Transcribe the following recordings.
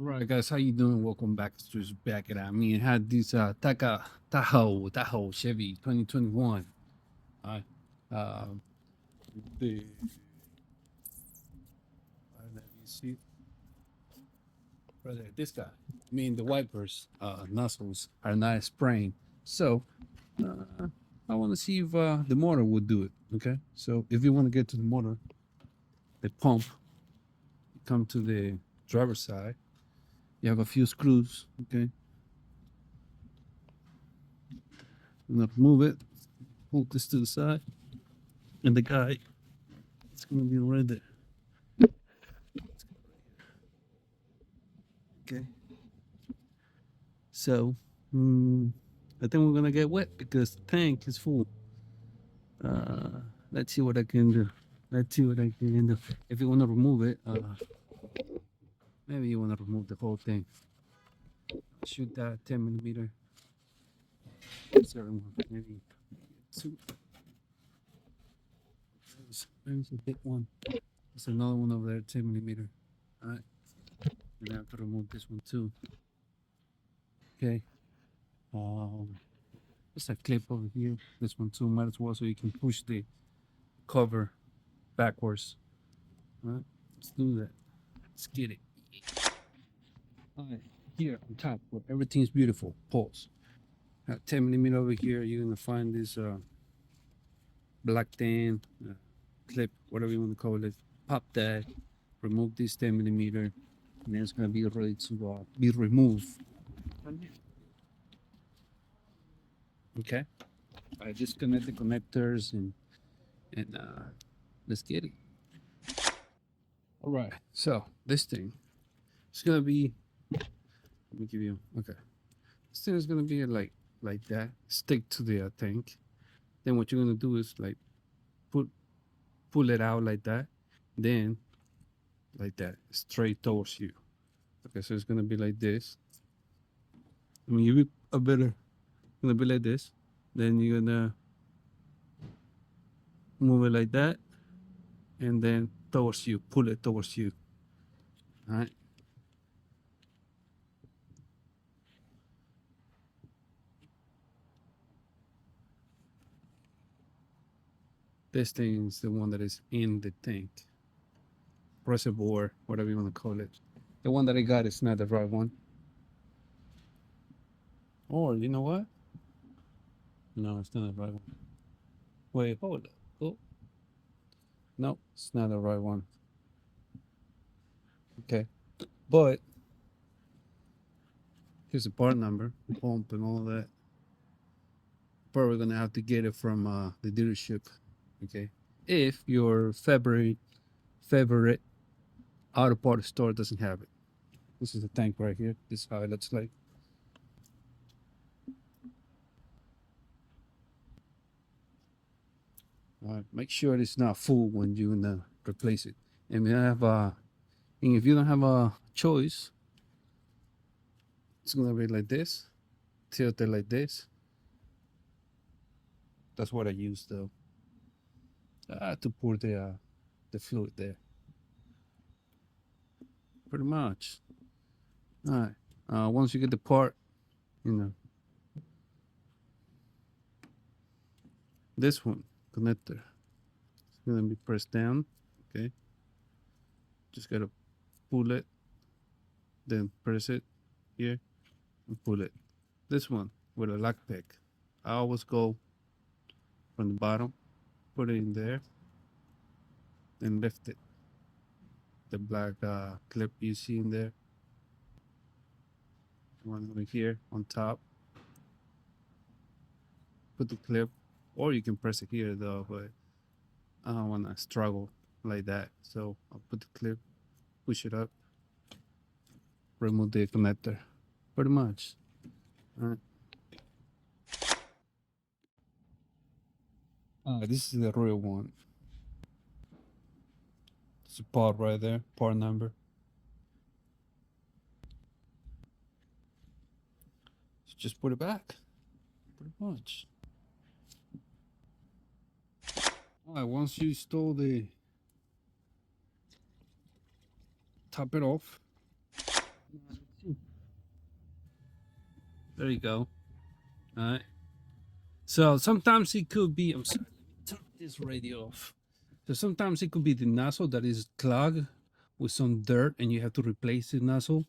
Right, guys, how you doing? Welcome back to just back it at me. I had this Tahoe Chevy 2021. Right, um, the let me see, brother, this guy. I mean, the wipers, nozzles are not spraying. So, uh, I want to see if the motor would do it. Okay, so if you want to get to the motor, the pump, you come to the driver's side. You have a few screws. Okay, I'm gonna move it, hold this to the side, and the guy, it's gonna be right there. Okay. So, I think we're gonna get wet because the tank is full. Uh, let's see what I can do. Let's see what I can do. If you wanna remove it, maybe you wanna remove the whole thing. Shoot that 10 millimeter. Certain one, maybe two. Maybe it's a big one. There's another one over there, 10 millimeter. All right. And I have to remove this one too. Okay. Um, there's a clip over here. This one too. Might as well so you can push the cover backwards. All right. Let's do that. Let's get it. All right. Here on top where everything's beautiful. Pause. 10 millimeter over here. You're gonna find this black tan clip, whatever you want to call it. Pop that. Remove this 10 millimeter, and then it's gonna be ready to be removed. Okay. I disconnect the connectors and let's get it. All right. So this thing, it's gonna be. Let me give you. Okay. This thing is gonna be like that. Stick to the tank. Then what you're gonna do is like put pull it out like that. Then like that, straight towards you. Okay. So it's gonna be like this. I mean, you a better. Gonna be like this. Then you're gonna move it like that, and then towards you. Pull it towards you. All right. This thing is the one that is in the tank. Reservoir, whatever you want to call it. The one that I got is not the right one. Or you know what? No, it's not the right one. Wait, hold up. Oh, no, it's not the right one. Okay, but here's the part number, pump, and all that. Probably gonna have to get it from the dealership. Okay, if your favorite auto parts store doesn't have it. This is the tank right here. This is how it looks like. All right, make sure it's not full when you're gonna replace it. And if you don't have a choice, it's gonna be like this, tilted like this. That's what I use though. To pour the fluid there. Pretty much. All right. Once you get the part, you know, this one connector, it's gonna be pressed down. Okay. Just gotta pull it, then press it here and pull it. This one with a lock pick. I always go from the bottom, put it in there, then lift it. The black clip you see in there. One over here on top. Put the clip, or you can press it here though, but I don't want to struggle like that. So I'll put the clip, push it up, remove the connector. Pretty much. All right. This is the real one. It's a part right there, part number. So just put it back. Pretty much. All right, once you install the top it off, There you go. All right. So sometimes it could be. I'm sorry. Let me turn this radio off. So sometimes it could be the nozzle that is clogged with some dirt, and you have to replace the nozzle.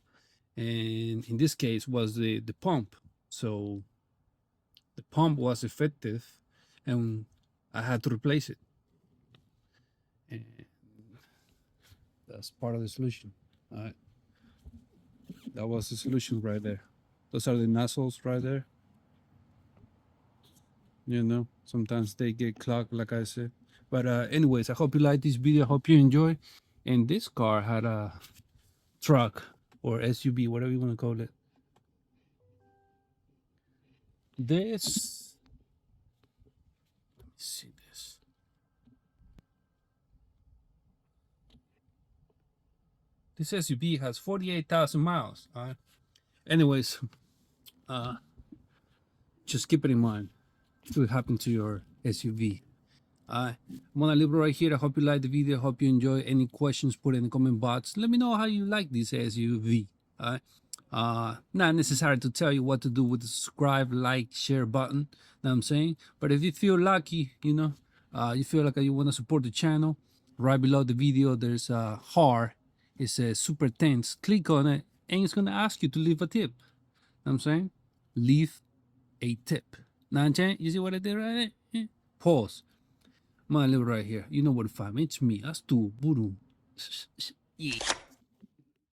And in this case, was the pump. So the pump was effective, and I had to replace it. And that's part of the solution. All right. That was the solution right there. Those are the nozzles right there. You know, sometimes they get clogged, like I said. But anyways, I hope you like this video. I hope you enjoy. And this car had a truck or SUV, whatever you want to call it. This, let me see this. This SUV has 48,000 miles. All right. Anyways, just keep it in mind. It will happen to your SUV. I'm gonna leave it right here. I hope you like the video. I hope you enjoy. Any questions, put it in the comment box. Let me know how you like this SUV. Not necessary to tell you what to do with the subscribe, like, share button. Know what I'm saying? But if you feel lucky, you feel like you want to support the channel, right below the video there's a heart. It says super thanks. Click on it, and it's gonna ask you to leave a tip. Know what I'm saying? Leave a tip. Now, I'm saying, you see what I did right there? Pause. I'm gonna leave it right here. You know what to find me. It's me. That's too. Yeah.